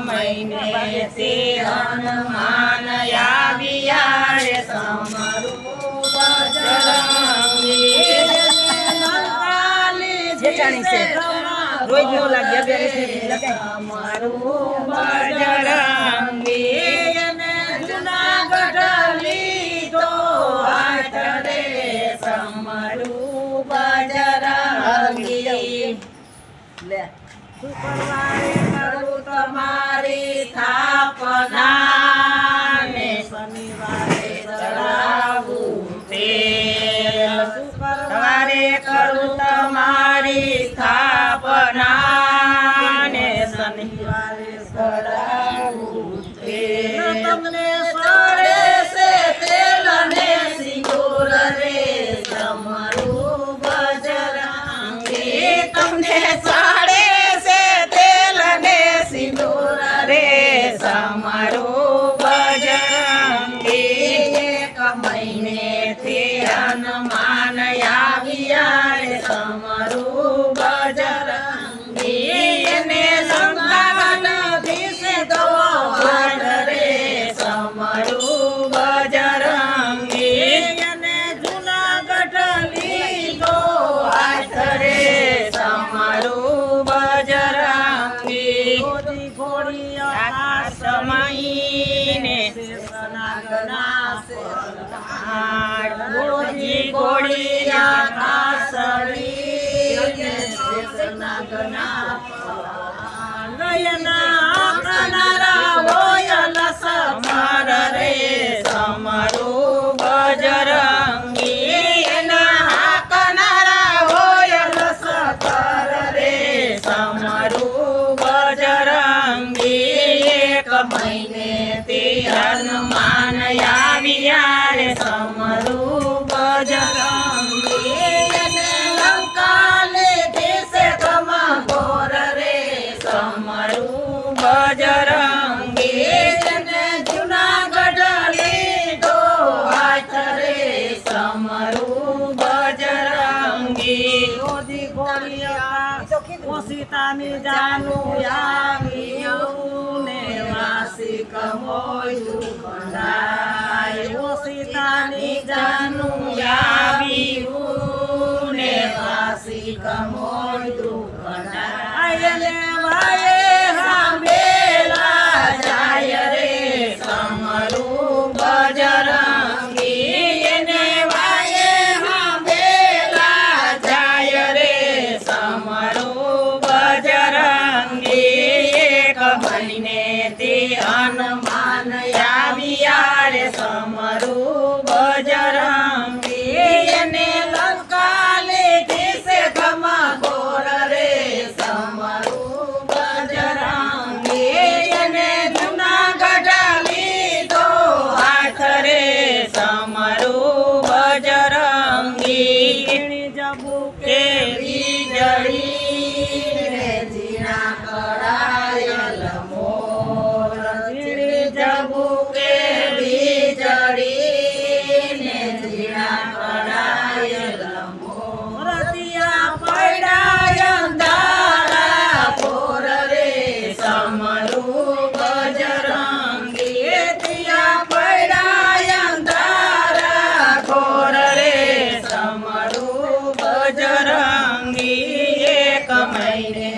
મહિને તે હનુમાન આવ્યા રે સમરૂ બજરંગી જેઠાણી છે રોજ નો લાગ્યા સમરૂ બજરંગી અને જુનાગઢ લીધો હાથ રે સમરૂ બજરંગી લે શુક્રવારે કરું તમારી સ્થાપના ને શનિવારે ચડાવું તેલ શુક્રવારે કરું તમારી સ્થાપના ને શનિવારે ચડાવું તેલ તમને સડે છે તેલ ને સિંદૂર રે સમરૂ બજરંગી તમને સડે સમરૂ બજરંગી એક મહિનેથી હનુમાન આવ્યા રે સમરૂ બજરંગી એને લંકાથી સીધો હાથ રે સમરૂ બજરંગી એને જુનાગઢ લીધો હાથ રે સમરૂ બજરંગી સમયને ગોજી ગોળિયા કાસડી ગયના કનારા હોયલ સમર રે સમરૂ બજરંગી એના કનારા હોયલ સતર રે સમરૂ બજરંગી એક મહિને તે હનુમાન આવ્યા રે સમરૂ બજરંગી અને લંકા લીધી છે ઘમઘોર રે સમરૂ બજરંગી અને જુનાગઢ લીધો હાથ રે સમરૂ બજરંગી રોજી ગોળિયા સીતાની જાનું આવ્યું ને વાસિક મોયું કઢાય સીતાની જાનું આવ્યું ને વાસિક મોયું કઢાય ને વાયે સાંભેલા જાય રે સમરૂ બજરંગી એને વાયે સાંભેલા જાય રે સમરૂ બજરંગી એક મહિને તે હનુમાન આવ્યા રે સમરૂ બજરંગી એને લંકા લીધી છે ઘમઘોર રે સમરૂ બજરંગી એને જુનાગઢ લીધો હાથ રે સમરૂ બજરંગી જબુ કે વીજળી જીણા કળાયલ મોર જબુ કે વીજળી ને જીણા કળાયલ મોર રતિયા પડ્યા અંધારા પોર રે સમરૂ બજરંગી તિયા પડ્યા અંધારા ઘોર રે સમરૂ બજરંગી એક મહિને